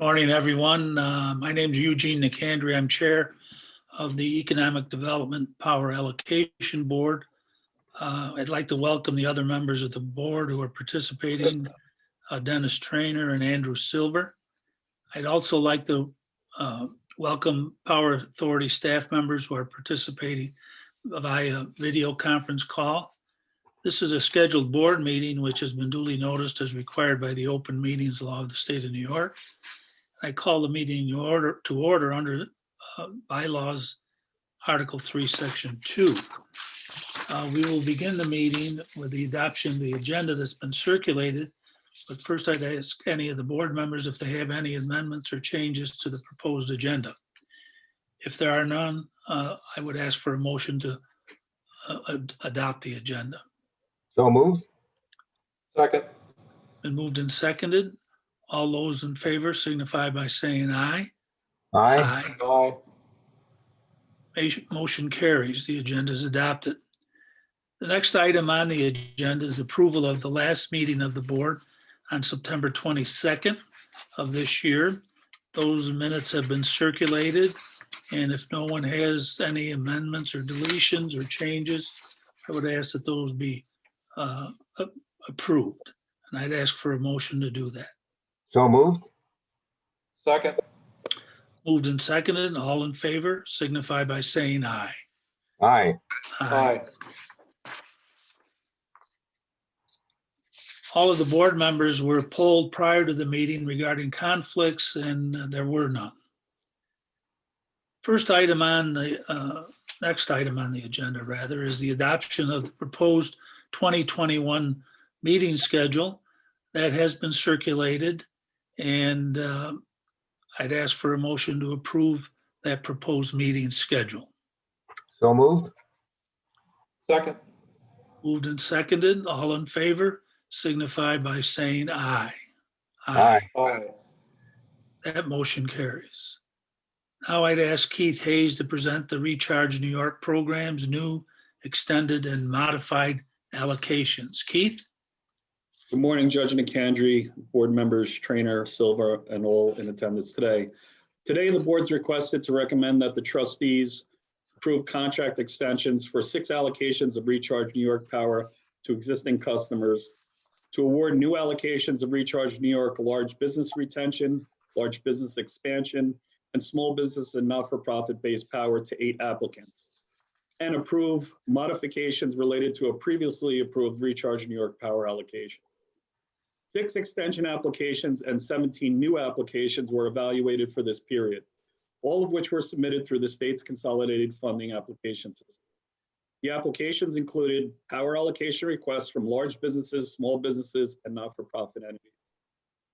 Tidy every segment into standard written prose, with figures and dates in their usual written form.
Morning, everyone. My name is Eugene Nicandri. I'm Chair of the Economic Development Power Allocation Board. I'd like to welcome the other members of the board who are participating, Dennis Trainer and Andrew Silver. I'd also like to welcome Power Authority staff members who are participating via video conference call. This is a scheduled board meeting which has been duly noticed as required by the open meetings law of the state of New York. I call the meeting to order under bylaws, Article 3, Section 2. We will begin the meeting with the adoption of the agenda that's been circulated. But first, I'd ask any of the board members if they have any amendments or changes to the proposed agenda. If there are none, I would ask for a motion to adopt the agenda. So moved. Second. Been moved and seconded. All those in favor signify by saying aye. Aye. Aye. Motion carries. The agenda is adopted. The next item on the agenda is approval of the last meeting of the board on September 22nd of this year. Those minutes have been circulated, and if no one has any amendments or deletions or changes, I would ask that those be approved. And I'd ask for a motion to do that. So moved. Second. Moved and seconded. All in favor signify by saying aye. Aye. Aye. All of the board members were polled prior to the meeting regarding conflicts, and there were none. Next item on the agenda, rather, is the adoption of the proposed 2021 meeting schedule that has been circulated, and I'd ask for a motion to approve that proposed meeting schedule. So moved. Second. Moved and seconded. All in favor signify by saying aye. Aye. Aye. That motion carries. Now I'd ask Keith Hayes to present the Recharge New York program's new, extended, and modified allocations. Keith? Good morning, Judge Nicandri, board members, Trainer, Silva, and all in attendance today. Today, the board's requested to recommend that the trustees approve contract extensions for 6 allocations of Recharge New York Power to existing customers, to award new allocations of Recharge New York large business retention, large business expansion, and small business and not-for-profit based power to 8 applicants, and approve modifications related to a previously approved Recharge New York Power allocation. 6 extension applications and 17 new applications were evaluated for this period, all of which were submitted through the state's consolidated funding application system. The applications included power allocation requests from large businesses, small businesses, and not-for-profit entities.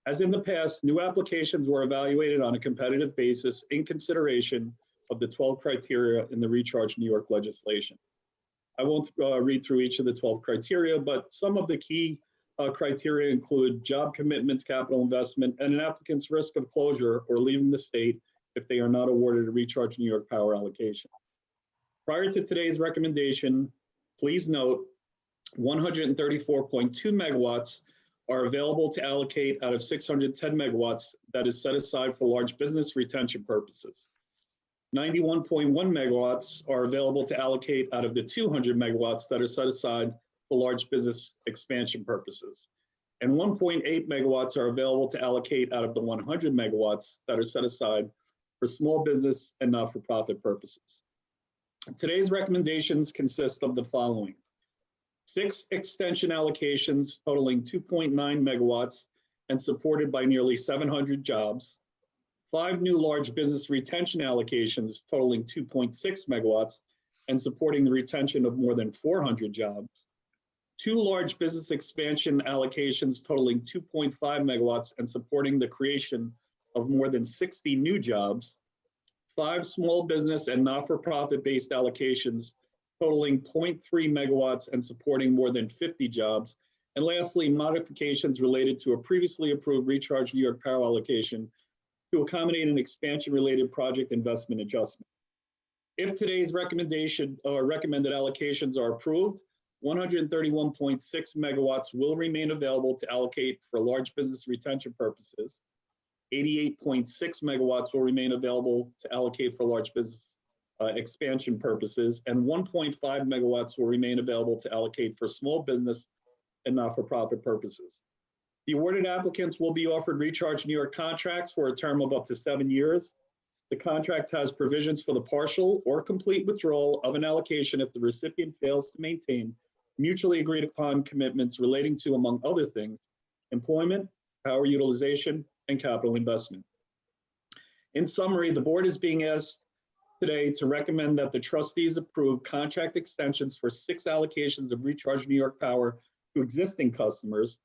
As in the past, new applications were evaluated on a competitive basis in consideration of the 12 criteria in the Recharge New York legislation. I won't read through each of the 12 criteria, but some of the key criteria include job commitments, capital investment, and an applicant's risk of closure or leaving the state if they are not awarded a Recharge New York Power allocation. Prior to today's recommendation, please note 134.2 megawatts are available to allocate out of 610 megawatts that is set aside for large business retention purposes. 91.1 megawatts are available to allocate out of the 200 megawatts that are set aside for large business expansion purposes. And 1.8 megawatts are available to allocate out of the 100 megawatts that are set aside for small business and not-for-profit purposes. Today's recommendations consist of the following: 6 extension allocations totaling 2.9 megawatts and supported by nearly 700 jobs, 5 new large business retention allocations totaling 2.6 megawatts and supporting the retention of more than 400 jobs, 2 large business expansion allocations totaling 2.5 megawatts and supporting the creation of more than 60 new jobs, 5 small business and not-for-profit based allocations totaling 0.3 megawatts and supporting more than 50 jobs, and lastly, modifications related to a previously approved Recharge New York Power allocation to accommodate an expansion-related project investment adjustment. If today's recommendation or recommended allocations are approved, 131.6 megawatts will remain available to allocate for large business retention purposes. 88.6 megawatts will remain available to allocate for large business expansion purposes, and 1.5 megawatts will remain available to allocate for small business and not-for-profit purposes. The awarded applicants will be offered Recharge New York contracts for a term of up to 7 years. The contract has provisions for the partial or complete withdrawal of an allocation if the recipient fails to maintain mutually agreed upon commitments relating to, among other things, employment, power utilization, and capital investment. In summary, the board is being asked today to recommend that the trustees approve contract extensions for 6 allocations of Recharge New York power to existing customers,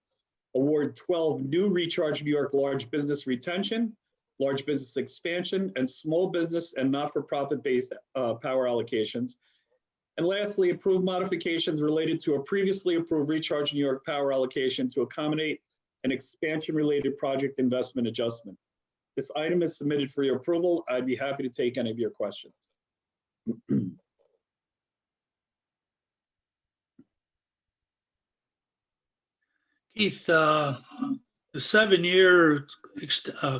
award 12 new Recharge New York large business retention, large business expansion, and small business and not-for-profit based power allocations. And lastly, approve modifications related to a previously approved Recharge New York power allocation to accommodate an expansion-related project investment adjustment. This item is submitted for your approval. I'd be happy to take any of your questions. Keith, the 7-year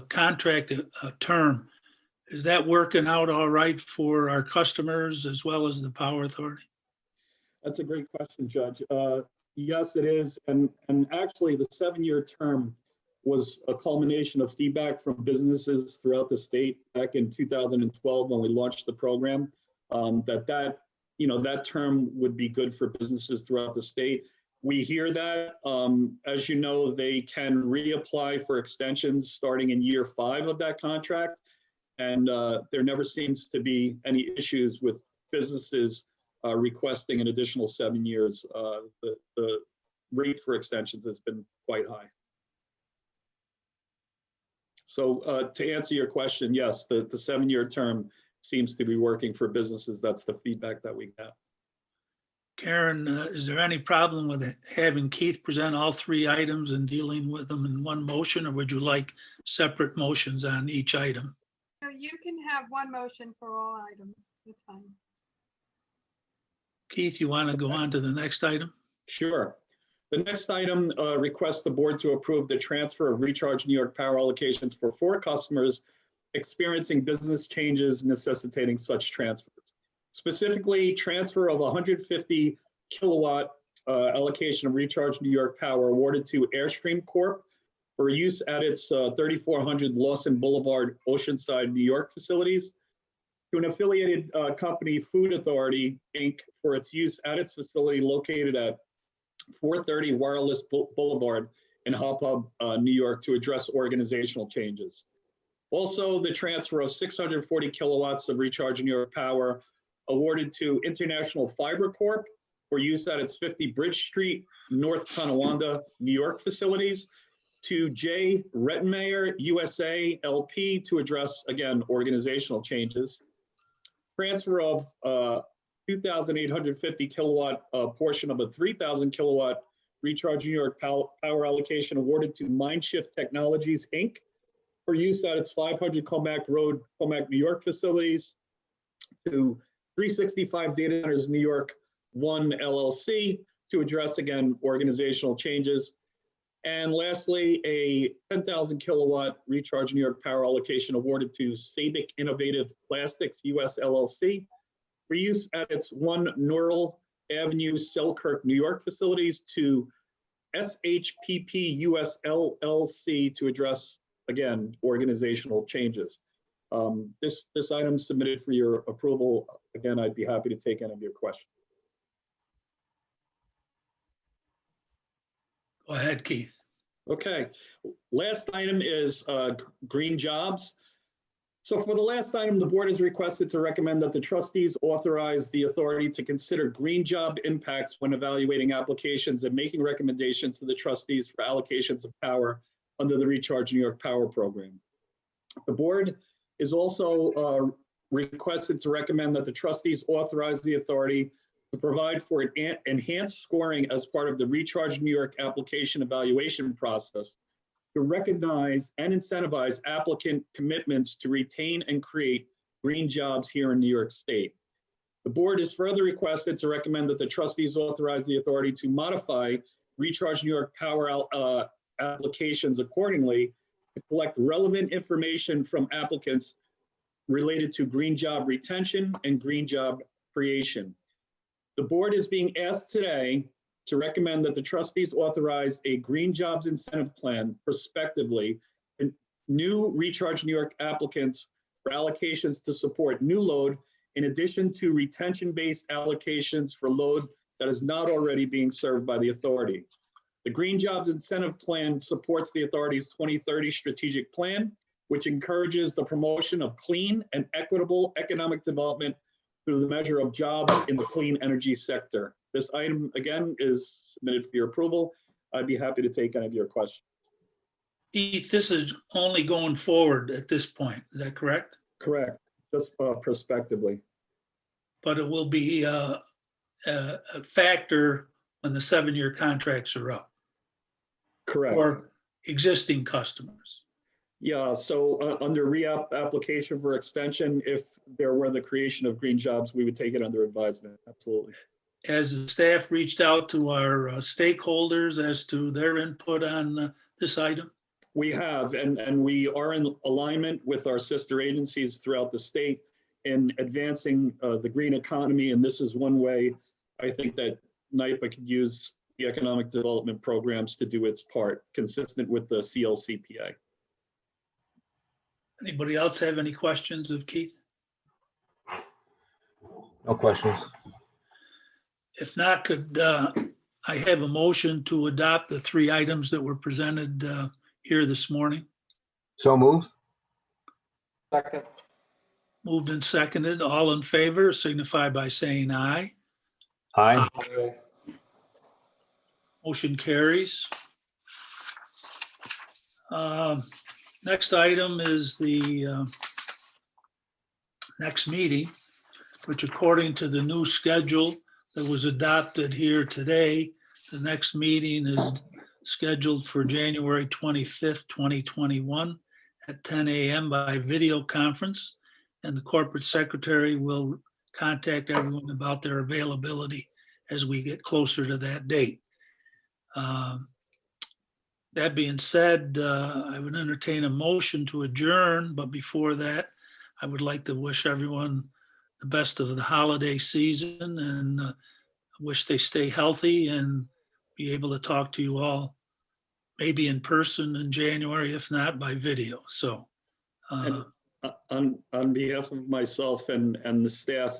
contract term, is that working out all right for our customers as well as the Power Authority? That's a great question, Judge. Yes, it is. And actually, the 7-year term was a culmination of feedback from businesses throughout the state back in 2012 when we launched the program, that term would be good for businesses throughout the state. We hear that. As you know, they can reapply for extensions starting in year 5 of that contract. And there never seems to be any issues with businesses requesting an additional 7 years. The rate for extensions has been quite high. So to answer your question, yes, the 7-year term seems to be working for businesses. That's the feedback that we get. Karen, is there any problem with having Keith present all 3 items and dealing with them in one motion, or would you like separate motions on each item? No, you can have one motion for all items. That's fine. Keith, you want to go on to the next item? Sure. The next item requests the board to approve the transfer of Recharge New York power allocations for 4 customers experiencing business changes necessitating such transfers. Specifically, transfer of 150 kilowatt allocation of Recharge New York power awarded to Airstream Corp. For use at its 3400 Lawson Boulevard, Oceanside, New York facilities, to an affiliated company, Food Authority, Inc., for its use at its facility located at 430 Wireless Boulevard in Hop Hub, New York, to address organizational changes. Also, the transfer of 640 kilowatts of Recharge New York power awarded to International Fiber Corp. For use at its 50 Bridge Street, North Tonawanda, New York facilities, to J. Rettenmeyer USA LP to address, again, organizational changes. Transfer of 2,850 kilowatt portion of a 3,000 kilowatt Recharge New York power allocation awarded to Mindshift Technologies, Inc. for use at its 500 Comac Road, Comac, New York facilities, to 365 Data Centers New York 1 LLC to address, again, organizational changes. And lastly, a 10,000 kilowatt Recharge New York power allocation awarded to Sabic Innovative Plastics US LLC for use at its 1 Neural Avenue, Selkirk, New York facilities, to SHPP US LLC to address, again, organizational changes. This item submitted for your approval. Again, I'd be happy to take any of your questions. Go ahead, Keith. Okay, last item is green jobs. So for the last item, the board has requested to recommend that the trustees authorize the authority to consider green job impacts when evaluating applications and making recommendations to the trustees for allocations of power under the Recharge New York Power Program. The board is also requested to recommend that the trustees authorize the authority to provide for an enhanced scoring as part of the Recharge New York application evaluation process to recognize and incentivize applicant commitments to retain and create green jobs here in New York State. The board is further requested to recommend that the trustees authorize the authority to modify Recharge New York power applications accordingly to collect relevant information from applicants related to green job retention and green job creation. The board is being asked today to recommend that the trustees authorize a green jobs incentive plan prospectively and new Recharge New York applicants for allocations to support new load, in addition to retention-based allocations for load that is not already being served by the authority. The Green Jobs Incentive Plan supports the authority's 2030 strategic plan, which encourages the promotion of clean and equitable economic development through the measure of jobs in the clean energy sector. This item, again, is submitted for your approval. I'd be happy to take any of your questions. Keith, this is only going forward at this point, is that correct? Correct, just prospectively. But it will be a factor when the 7-year contracts are up Correct. for existing customers. Yeah, so under re-app application for extension, if there were the creation of green jobs, we would take it under advisement. Absolutely. Has the staff reached out to our stakeholders as to their input on this item? We have, and we are in alignment with our sister agencies throughout the state in advancing the green economy. And this is one way I think that NYPA could use the economic development programs to do its part, consistent with the CLCPA. Anybody else have any questions of Keith? No questions. If not, could I have a motion to adopt the 3 items that were presented here this morning? So moved. Second. Moved and seconded. All in favor signify by saying aye. Aye. Aye. Motion carries. Next item is the next meeting, which according to the new schedule that was adopted here today, the next meeting is scheduled for January 25th, 2021 at 10 a.m. by video conference. And the corporate secretary will contact everyone about their availability as we get closer to that date. That being said, I would entertain a motion to adjourn, but before that, I would like to wish everyone the best of the holiday season and wish they stay healthy and be able to talk to you all, maybe in person in January, if not by video. So On behalf of myself and the staff,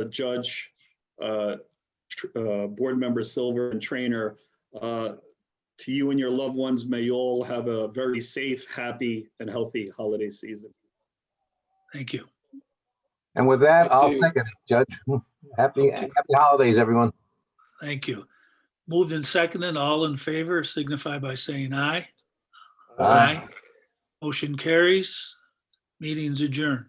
Judge, Board Member Silver and Trainer, to you and your loved ones, may you all have a very safe, happy, and healthy holiday season. thank you. And with that, I'll Thank you. second it, Judge. Happy holidays, everyone. Thank you. Moved and seconded, all in favor signify by saying aye. Aye. Motion carries. Meeting's adjourned.